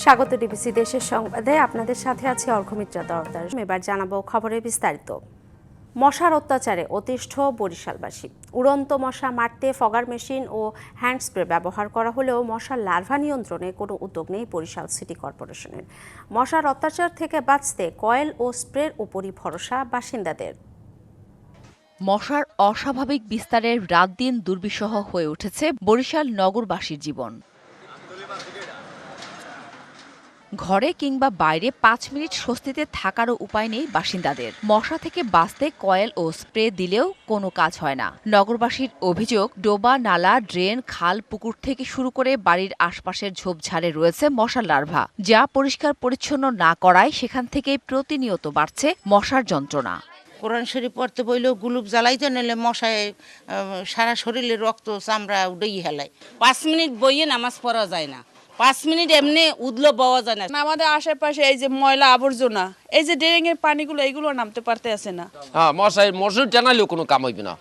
স্বাগত ডিবিসি দেশের সংবাদে আপনাদের সাথে আছে অর্ঘমিত্রা দরদার। এবার জানাবো খবরের বিস্তারিত। মশার অত্যাচারে অতিষ্ঠ বরিশালবাসী। উড়ন্ত মশা মারতে ফগার মেশিন ও হ্যান্ড স্প্রে ব্যবহার করা হলেও মশার লার্ভা নিয়ন্ত্রণে কোনো উদ্যোগ নেই বরিশাল সিটি কর্পোরেশনের। মশার অত্যাচার থেকে বাঁচতে কয়েল ও স্প্রের উপরই ভরসা বাসিন্দাদের। মশার অস্বাভাবিক বিস্তারের রাত দিন দুর্বিষহ হয়ে উঠেছে বরিশাল নগরবাসীর জীবন। ঘরে কিংবা বাইরে 5 মিনিট স্বস্তিতে থাকারও উপায় নেই বাসিন্দাদের। মশা থেকে বাঁচতে কয়েল ও স্প্রে দিলেও কোনো কাজ হয় না। নগরবাসীর অভিযোগ, ডোবা, নালা, ড্রেন, খাল, পুকুর থেকে শুরু করে বাড়ির আশপাশের ঝোপঝাড়ে রয়েছে মশার লার্ভা, যা পরিষ্কার পরিচ্ছন্ন না করায় সেখান থেকেই প্রতিনিয়ত বাড়ছে মশার যন্ত্রণা। কোরআন শরীফ পড়তে বইলেও গুলুপ জ্বালাইতে নিলে মশায় সারা শরীরে রক্ত চামড়া উঠেই হেলায়। 5 মিনিট বইয়ে নামাজ পড়া যায় না, 5 মিনিট এমনি উদলো বওয়া যায় না। আমাদের আশেপাশে এই যে ময়লা আবর্জনা, এই যে ড্রেনিং এর পানিগুলো, এইগুলো নামতে পারতে আছে না। মশার জানালেও কোনো কাম হইবে না।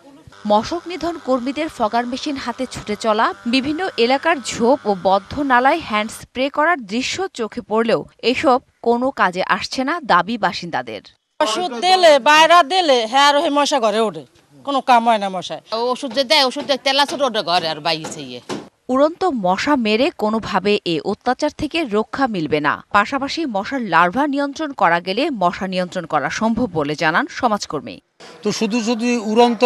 মশক নিধন কর্মীদের ফগার মেশিন হাতে ছুটে চলা, বিভিন্ন এলাকার ঝোপ ও বদ্ধ নালায় হ্যান্ড স্প্রে করার দৃশ্য চোখে পড়লেও এসব কোনো কাজে আসছে না দাবি বাসিন্দাদের। ওষুধ দিলে বাইরা দিলে হ্যাঁ আর মশা ঘরে ওঠে, কোনো কাম হয় না মশায়। ওষুধ যে দেয়, ওষুধ তেলা ছোট ওঠে ঘরে আর বাইছে। উড়ন্ত মশা মেরে কোনোভাবে এ অত্যাচার থেকে রক্ষা মিলবে না। পাশাপাশি মশার লার্ভা নিয়ন্ত্রণ করা গেলে মশা নিয়ন্ত্রণ করা সম্ভব বলে জানান সমাজকর্মী। তো শুধু উড়ন্ত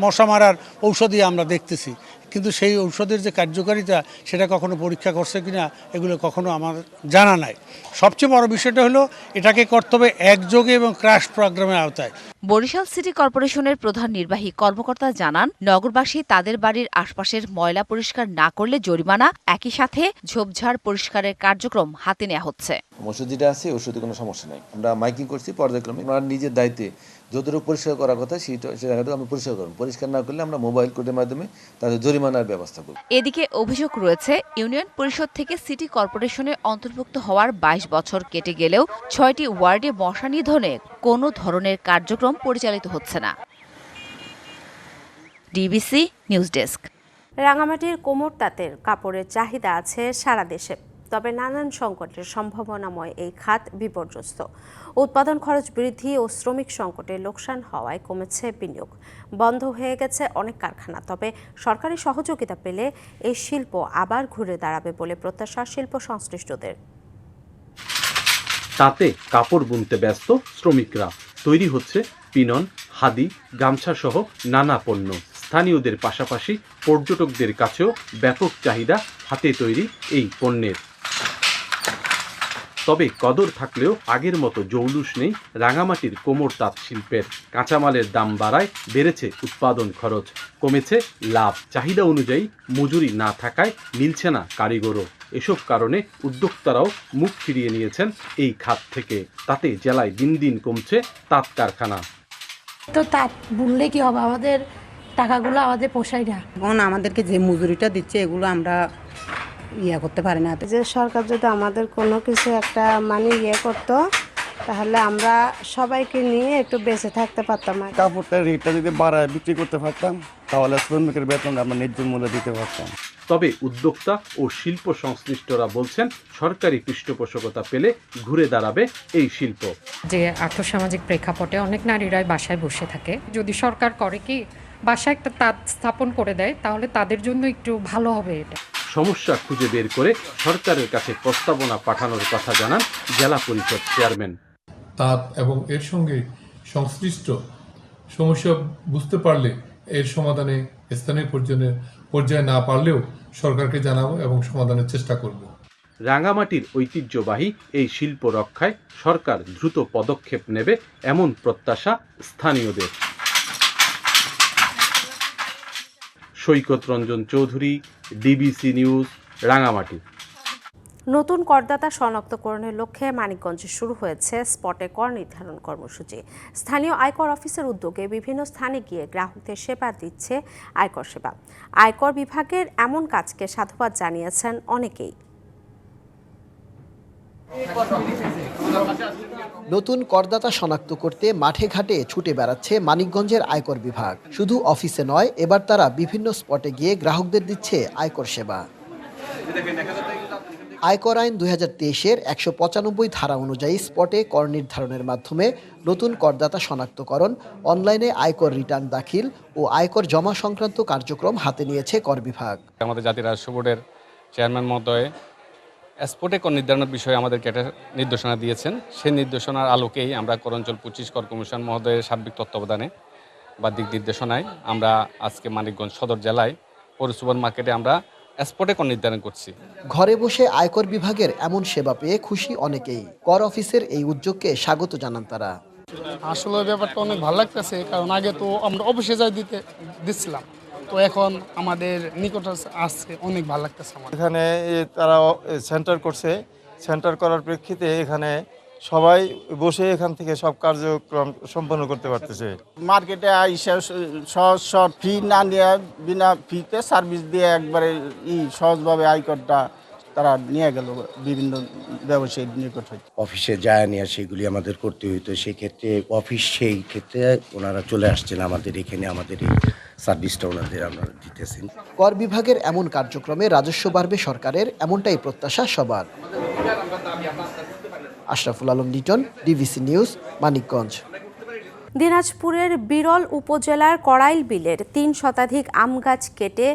মশা মারার ঔষধই আমরা দেখতেছি, কিন্তু সেই ঔষধের যে কার্যকারিতা সেটা কখনো পরীক্ষা করছে কিনা এগুলো কখনো আমার জানা নাই। সবচেয়ে বড় বিষয়টা হলো এটাকে করতে হবে একযোগে এবং ক্রাশ প্রোগ্রামের আওতায়। বরিশাল সিটি কর্পোরেশনের প্রধান নির্বাহী কর্মকর্তা জানান, নগরবাসী তাদের বাড়ির আশপাশের ময়লা পরিষ্কার না করলে জরিমানা, একই সাথে ঝোপঝাড় পরিষ্কারের কার্যক্রম হাতে নেওয়া হচ্ছে। ওষুধ যেটা আছে ওষুধে কোনো সমস্যা নাই, আমরা মাইকিং করছি পর্যায়ক্রমে। আমরা নিজের দায়িত্বে যতটুকু পরিষ্কার করার কথা সেই জায়গাটা আমরা পরিষ্কার করব। পরিষ্কার না করলে আমরা মোবাইল কোডের মাধ্যমে তাদের জরিমানার ব্যবস্থা করব। এদিকে অভিযোগ রয়েছে, ইউনিয়ন পরিষদ থেকে সিটি কর্পোরেশনে অন্তর্ভুক্ত হওয়ার 22 বছর কেটে গেলেও 6টি ওয়ার্ডে মশা নিধনে কোনো ধরনের কার্যক্রম পরিচালিত হচ্ছে না। DBC news desk. রাঙামাটির কোমর তাঁতের কাপড়ের চাহিদা আছে সারা দেশে, তবে নানান সংকটের সম্ভাবনাময় এই খাত বিপর্যস্ত। উৎপাদন খরচ বৃদ্ধি ও শ্রমিক সংকটে লোকসান হওয়ায় কমেছে বিনিয়োগ, বন্ধ হয়ে গেছে অনেক কারখানা। তবে সরকারি সহযোগিতা পেলে এই শিল্প আবার ঘুরে দাঁড়াবে বলে প্রত্যাশা শিল্প সংশ্লিষ্টদের। তাতে কাপড় বুনতে ব্যস্ত শ্রমিকরা। তৈরি হচ্ছে পিনন, হাদি, গামছা সহ নানা পণ্য। স্থানীয়দের পাশাপাশি পর্যটকদের কাছেও ব্যাপক চাহিদা হাতে তৈরি এই পণ্যের। তবে কদর থাকলেও আগের মতো জৌলুস নেই রাঙামাটির কোমর তাঁত শিল্পের। কাঁচামালের দাম বাড়ায় বেড়েছে উৎপাদন খরচ, কমেছে লাভ। চাহিদা অনুযায়ী মজুরি না থাকায় মিলছে না কারিগরও। এসব কারণে উদ্যোক্তারাও মুখ ফিরিয়ে নিয়েছেন এই খাত থেকে। তাতে জেলায় দিন দিন কমছে তাঁত কারখানা। তো তাঁত বুনলে কি হবে, আমাদের টাকাগুলো আমাদের পোষায় না। এখন আমাদেরকে যে মজুরিটা দিচ্ছে এগুলো আমরা করতে পারি না। যে সরকার যদি আমাদের কোনো কিছু একটা করতো, তাহলে আমরা সবাইকে নিয়ে একটু বেঁচে থাকতে পারতাম। কাপড়টার রেটটা যদি বাড়ায় বিক্রি করতে পারতাম তাহলে শ্রমিকের বেতন আমরা ন্যায্য মূল্য দিতে পারতাম। তবে উদ্যোক্তা ও শিল্প সংশ্লিষ্টরা বলছেন, সরকারি পৃষ্ঠপোষকতা পেলে ঘুরে দাঁড়াবে এই শিল্প। যে আর্থসামাজিক প্রেক্ষাপটে অনেক নারীরাই বাসায় বসে থাকে, যদি সরকার করে কি বাসায় একটা তাঁত স্থাপন করে দেয় তাহলে তাদের জন্য একটু ভালো হবে। এটা সমস্যা খুঁজে বের করে সরকারের কাছে প্রস্তাবনা পাঠানোর কথা জানান জেলা পরিষদ চেয়ারম্যান। তাঁত এবং এর সঙ্গে সংশ্লিষ্ট সমস্যা বুঝতে পারলে এর সমাধানে স্থানীয় পর্যায়ে না পারলেও সরকারকে জানাবো এবং সমাধানের চেষ্টা করব। রাঙামাটির ঐতিহ্যবাহী এই শিল্প রক্ষায় সরকার দ্রুত পদক্ষেপ নেবে এমন প্রত্যাশা স্থানীয়দের। সৈকত রঞ্জন চৌধুরী, ডিবিসি নিউজ, রাঙামাটি। নতুন করদাতা শনাক্তকরণের লক্ষ্যে মানিকগঞ্জে শুরু হয়েছে স্পটে কর নির্ধারণ কর্মসূচি। স্থানীয় আয়কর অফিসের উদ্যোগে বিভিন্ন স্থানে গিয়ে গ্রাহকদের সেবা দিচ্ছে আয়কর সেবা। আয়কর বিভাগের এমন কাজকে সাধুবাদ জানিয়েছেন অনেকেই। নতুন করদাতা শনাক্ত করতে মাঠে ঘাটে ছুটে বেড়াচ্ছে মানিকগঞ্জের আয়কর বিভাগ। শুধু অফিসে নয়, এবার তারা বিভিন্ন স্পটে গিয়ে গ্রাহকদের দিচ্ছে আয়কর সেবা। আয়কর আইন 2023-এর 195 ধারা অনুযায়ী স্পটে কর নির্ধারণের মাধ্যমে নতুন করদাতা শনাক্তকরণ, অনলাইনে আয়কর রিটার্ন দাখিল ও আয়কর জমা সংক্রান্ত কার্যক্রম হাতে নিয়েছে কর বিভাগ। আমাদের জাতীয় রাজস্ব বোর্ডের চেয়ারম্যান মহোদয় স্পটে কর নির্ধারণের বিষয়ে আমাদেরকে একটা নির্দেশনা দিয়েছেন। সেই নির্দেশনার আলোকেই আমরা কর অঞ্চল 25 কর কমিশন মহোদয়ের সার্বিক তত্ত্বাবধানে বা দিক নির্দেশনায় আমরা আজকে মানিকগঞ্জ সদর জেলায় পৌর সুপার মার্কেটে আমরা স্পটে কর নির্ধারণ করছি। ঘরে বসে আয়কর বিভাগের এমন সেবা পেয়ে খুশি অনেকেই। কর অফিসের এই উদ্যোগকে স্বাগত জানান তারা। আসলে ব্যাপারটা অনেক ভালো লাগতেছে, কারণ আগে তো আমরা অফিসে যাই দিচ্ছিলাম, তো এখন আমাদের নিকট আসছে, অনেক ভালো লাগতেছে আমার। এখানে তারা সেন্টার করছে, সেন্টার করার প্রেক্ষিতে এখানে সবাই বসে এখান থেকে সব কার্যক্রম সম্পন্ন করতে পারতেছে। মার্কেটে আইসা সহজ ফি না নিয়ে বিনা ফিতে সার্ভিস দিয়ে একবারে সহজভাবে আয়করটা তারা নিয়ে গেল বিভিন্ন ব্যবসায়ীর নিকট হইতে। অফিসে যায় নিয়ে সেগুলি আমাদের করতে হইতো, সেই ক্ষেত্রে অফিস সেই ক্ষেত্রে ওনারা চলে আসছেন আমাদের এখানে, আমাদের এই সার্ভিসটা ওনাদের আমরা দিতেছেন। কর বিভাগের এমন কার্যক্রমে রাজস্ব বাড়বে সরকারের, এমনটাই প্রত্যাশা সবার। Ashraful Alam Liton, DBC news, Manikganj. দিনাজপুরের বিরল উপজেলার কড়াইল বিলের 3 শতাধিক আম গাছ কেটে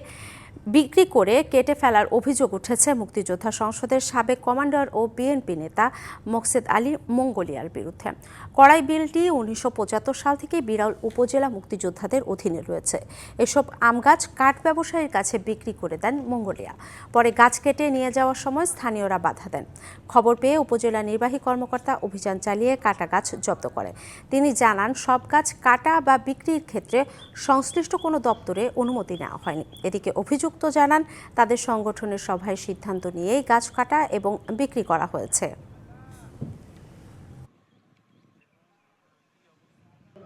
ফেলার অভিযোগ উঠেছে মুক্তিযোদ্ধা সংসদের সাবেক কমান্ডার ও বিএনপি নেতা মোকসেদ আলী মঙ্গলিয়ার বিরুদ্ধে। কড়াই বিলটি 1975 সাল থেকে বিরল উপজেলা মুক্তিযোদ্ধাদের অধীনে রয়েছে। এসব আম গাছ কাঠ ব্যবসায়ীর কাছে বিক্রি করে দেন মঙ্গলিয়া। পরে গাছ কেটে নিয়ে যাওয়ার সময় স্থানীয়রা বাধা দেন। খবর পেয়ে উপজেলা নির্বাহী কর্মকর্তা অভিযান চালিয়ে কাটা গাছ জব্দ করে। তিনি জানান, সব গাছ কাটা বা বিক্রির ক্ষেত্রে সংশ্লিষ্ট কোনো দপ্তরে অনুমতি নেওয়া হয়নি। এদিকে অভিযুক্ত জানান, তাদের সংগঠনের সভায় সিদ্ধান্ত নিয়েই গাছ কাটা এবং বিক্রি করা হয়েছে।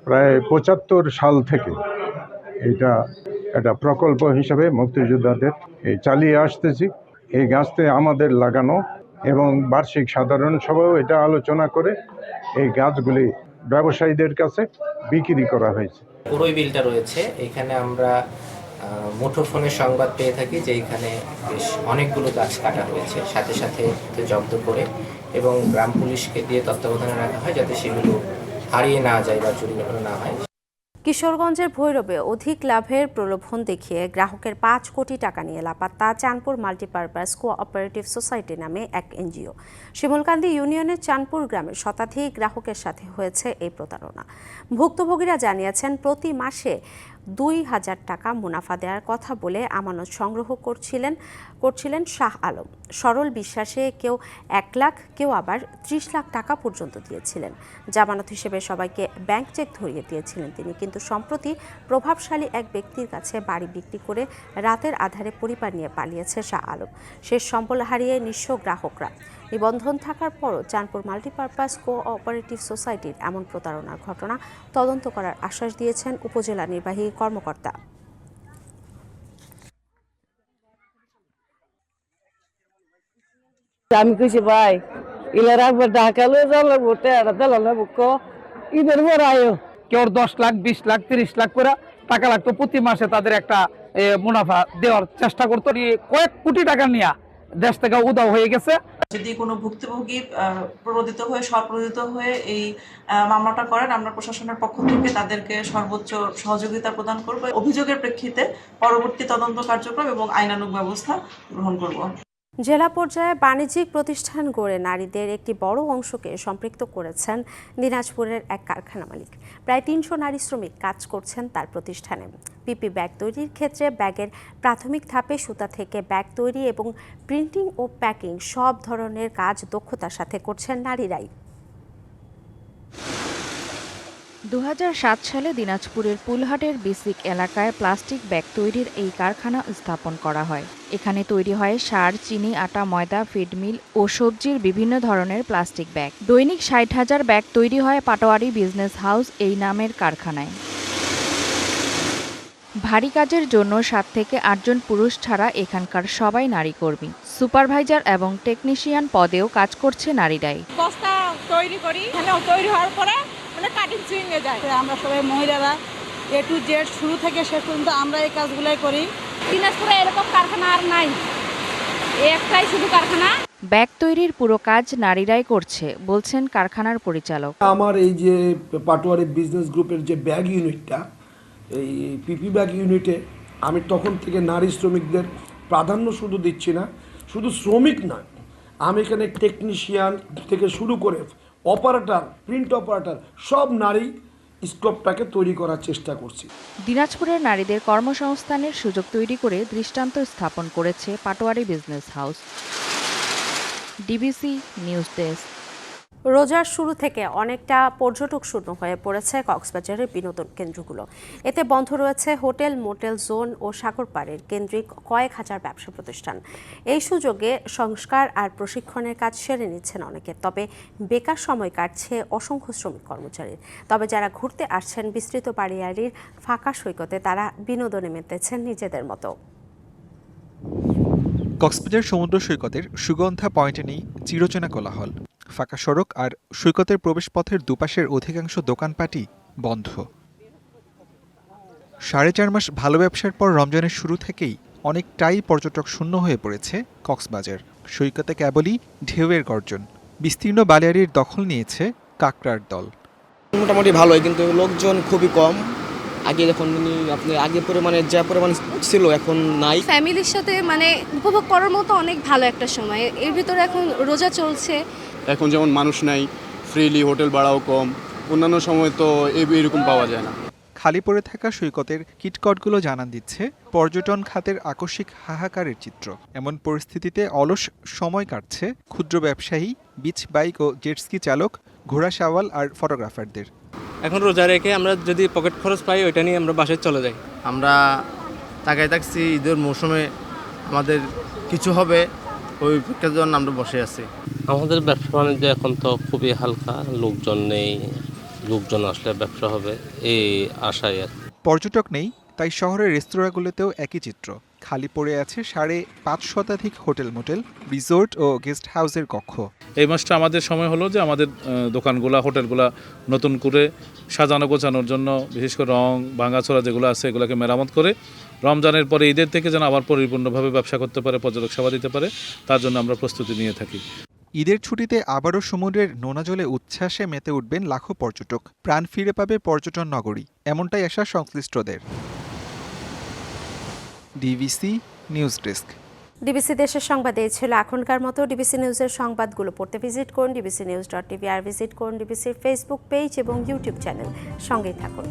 প্রায় 75 সাল থেকে এটা একটা প্রকল্প হিসাবে মুক্তিযোদ্ধাদের চালিয়ে আসতেছি। এই গাছতে আমাদের লাগানো এবং বার্ষিক সাধারণ সভাও এটা আলোচনা করে এই গাছগুলি ব্যবসায়ীদের কাছে বিক্রি করা হয়েছে। পুরোই বিলটা রয়েছে, এখানে আমরা মুঠোফোনের সংবাদ পেয়ে থাকি যে এখানে বেশ অনেকগুলো গাছ কাটা হয়েছে, সাথে সাথে জব্দ করে এবং গ্রাম পুলিশকে দিয়ে তত্ত্বাবধানে রাখা হয় যাতে সেগুলো হারিয়ে না যায় বা চুরি না হয়। কিশোরগঞ্জের ভৈরবে অধিক লাভের প্রলোভন দেখিয়ে গ্রাহকের 5 কোটি টাকা নিয়ে লাপাত্তা চাঁদপুর মাল্টিপারপাস কোঅপারেটিভ সোসাইটি নামে এক এনজিও। শিমুলকান্দি ইউনিয়নের চাঁদপুর গ্রামের শতাধিক গ্রাহকের সাথে হয়েছে এই প্রতারণা। ভুক্তভোগীরা জানিয়েছেন, প্রতি মাসে 2000 টাকা মুনাফা দেওয়ার কথা বলে আমানত সংগ্রহ করছিলেন শাহ আলম। সরল বিশ্বাসে কেউ 1 লাখ, কেউ আবার 30 লাখ টাকা পর্যন্ত দিয়েছিলেন। জামানত হিসেবে সবাইকে ব্যাংক চেক ধরিয়ে দিয়েছিলেন তিনি। কিন্তু সম্প্রতি প্রভাবশালী এক ব্যক্তির কাছে বাড়ি বিক্রি করে রাতের আধারে পরিবার নিয়ে পালিয়েছে শাহ আলম। শেষ সম্বল হারিয়ে নিঃস্ব গ্রাহকরা। নিবন্ধন থাকার পরও চাঁদপুর মাল্টিপারপাস কোঅপারেটিভ সোসাইটির এমন প্রতারণার ঘটনা তদন্ত করার আশ্বাস দিয়েছেন উপজেলা নির্বাহী কর্মকর্তা। আমি কইছি, ভাই ইলার একবার ঢাকালে যাবে ভোটে দিলাম ঈদের পর আয়ো। কেউ 10 লাখ, 20 লাখ, 30 লাখ করে টাকা লাগতো, প্রতি মাসে তাদের একটা মুনাফা দেওয়ার চেষ্টা করতো। কয়েক কোটি টাকা নিয়ে দেশ থেকে উধাও হয়ে গেছে। যদি কোনো ভুক্তভোগী স্বপ্রণোদিত হয়ে এই মামলাটা করেন, আমরা প্রশাসনের পক্ষ থেকে তাদেরকে সর্বোচ্চ সহযোগিতা প্রদান করব। অভিযোগের প্রেক্ষিতে পরবর্তী তদন্ত কার্যক্রম এবং আইনানুগ ব্যবস্থা গ্রহণ করব। জেলা পর্যায়ে বাণিজ্যিক প্রতিষ্ঠান গড়ে নারীদের একটি বড় অংশকে সম্পৃক্ত করেছেন দিনাজপুরের এক কারখানা মালিক। প্রায় 300 নারী শ্রমিক কাজ করছেন তার প্রতিষ্ঠানে। পিপি ব্যাগ তৈরির ক্ষেত্রে ব্যাগের প্রাথমিক ধাপে সুতা থেকে ব্যাগ তৈরি এবং প্রিন্টিং ও প্যাকিং সব ধরনের কাজ দক্ষতার সাথে করছেন নারীরাই। 2007 সালে দিনাজপুরের পুলহাটের বেসিক এলাকায় প্লাস্টিক ব্যাগ তৈরির এই কারখানা স্থাপন করা হয়। এখানে তৈরি হয় সার, চিনি, আটা, ময়দা, ফিড মিল ও সবজির বিভিন্ন ধরনের প্লাস্টিক ব্যাগ। দৈনিক 60,000 ব্যাগ তৈরি হয় পাটোয়ারি বিজনেস হাউস এই নামের কারখানায়। ভারী কাজের জন্য 7 থেকে 8 জন পুরুষ ছাড়া এখানকার সবাই নারী কর্মী। সুপারভাইজার এবং টেকনিশিয়ান পদেও কাজ করছে নারীরাই। বস্তা তৈরি করি, এখানেও তৈরি হওয়ার পরে কাটিং সুইংয়ে যায়। আমরা সবাই মহিলারা A to Z শুরু থেকে শেষ পর্যন্ত আমরা এই কাজগুলাই করি। দিনাজপুরে এরকম কারখানা আর নাই, একটাই শুধু কারখানা। ব্যাগ তৈরির পুরো কাজ নারীরাই করছে বলছেন কারখানার পরিচালক। আমার এই যে পাটোয়ারি বিজনেস গ্রুপের যে ব্যাগ ইউনিটটা, এই পিপি ব্যাগ ইউনিটে আমি তখন থেকে নারী শ্রমিকদের প্রাধান্য শুধু দিচ্ছি না, শুধু শ্রমিক নয়, আমি এখানে টেকনিশিয়ান থেকে শুরু করে অপারেটর, প্রিন্ট অপারেটর সব নারী স্কোপটাকে তৈরি করার চেষ্টা করছি। দিনাজপুরের নারীদের কর্মসংস্থানের সুযোগ তৈরি করে দৃষ্টান্ত স্থাপন করেছে Patwari business house. DBC news desk. রোজার শুরু থেকে অনেকটা পর্যটক শূন্য হয়ে পড়েছে কক্সবাজারের বিনোদন কেন্দ্রগুলো। এতে বন্ধ রয়েছে হোটেল, মোটেল জোন ও সাগর পাড়ের কেন্দ্রিক কয়েক হাজার ব্যবসা প্রতিষ্ঠান। এই সুযোগে সংস্কার আর প্রশিক্ষণের কাজ সেরে নিচ্ছেন অনেকে, তবে বেকার সময় কাটছে অসংখ্য শ্রমিক কর্মচারীর। তবে যারা ঘুরতে আসছেন বিস্তৃত বাড়িয়াড়ির ফাঁকা সৈকতে, তারা বিনোদনে মেতেছেন নিজেদের মতো। কক্সবাজার সমুদ্র সৈকতের সুগন্ধা পয়েন্টে নেই চিরচেনা কোলাহল। ফাঁকা সড়ক আর সৈকতের প্রবেশপথের দুপাশের অধিকাংশ দোকানপাটই বন্ধ। 4.5 মাস ভালো ব্যবসার পর রমজানের শুরু থেকেই অনেকটাই পর্যটক শূন্য হয়ে পড়েছে কক্সবাজার। সৈকতে কেবলই ঢেউয়ের গর্জন। বিস্তীর্ণ বালিয়াড়ির দখল নিয়েছে কাঁকড়ার দল। মোটামুটি ভালোই, কিন্তু লোকজন খুবই কম। আগে যখন আপনি আগে পরিমাণে যা পরিমাণ ছিল এখন নাই। ফ্যামিলির সাথে মানে উপভোগ করার মতো অনেক ভালো একটা সময়। এর ভিতরে এখন রোজা চলছে, এখন যেমন মানুষ নাই, ফ্রিলি হোটেল ভাড়াও কম, অন্যান্য সময় তো এরকম পাওয়া যায় না। খালি পড়ে থাকা সৈকতের কিটকটগুলো জানান দিচ্ছে পর্যটন খাতের আকস্মিক হাহাকারের চিত্র। এমন পরিস্থিতিতে অলস সময় কাটছে ক্ষুদ্র ব্যবসায়ী, বিচ বাইক ও জেটস্কি চালক, ঘোড়া সাওয়াল আর ফটোগ্রাফারদের। এখন রোজা রেখে আমরা যদি পকেট খরচ পাই, ওইটা নিয়ে আমরা বাসায় চলে যাই। আমরা তাকাই থাকছি ঈদের মৌসুমে আমাদের কিছু হবে, ওই অপেক্ষার জন্য আমরা বসে আছি। আমাদের ব্যবসা বাণিজ্য এখন তো খুবই হালকা, লোকজন নেই, লোকজন আসলে ব্যবসা হবে এই আশায়। পর্যটক নেই, তাই শহরের রেস্তোরাঁগুলোতেও একই চিত্র। খালি পড়ে আছে 5.5 শতাধিক হোটেল, মোটেল, রিসোর্ট ও গেস্ট হাউসের কক্ষ। এই মাসটা আমাদের সময় হলো যে আমাদের দোকানগুলা, হোটেলগুলা নতুন করে সাজানো গোছানোর জন্য, বিশেষ করে রং ভাঙাচোরা যেগুলো আছে এগুলোকে মেরামত করে রমজানের পরে ঈদের থেকে যেন আবার পরিপূর্ণভাবে ব্যবসা করতে পারে, পর্যটক সেবা দিতে পারে, তার জন্য আমরা প্রস্তুতি নিয়ে থাকি। ঈদের ছুটিতে আবারও সমুদ্রের নোনা জলে উচ্ছ্বাসে মেতে উঠবেন লাখো পর্যটক। প্রাণ ফিরে পাবে পর্যটন নগরী, এমনটাই আশা সংশ্লিষ্টদের। DBC news desk. ডিবিসি দেশের সংবাদ এই ছিল এখনকার মতো। ডিবিসি নিউজের সংবাদগুলো পড়তে ভিজিট করুন dbcnews.tv আর ভিজিট করুন ডিবিসির ফেসবুক পেজ এবং ইউটিউব চ্যানেল। সঙ্গেই থাকুন।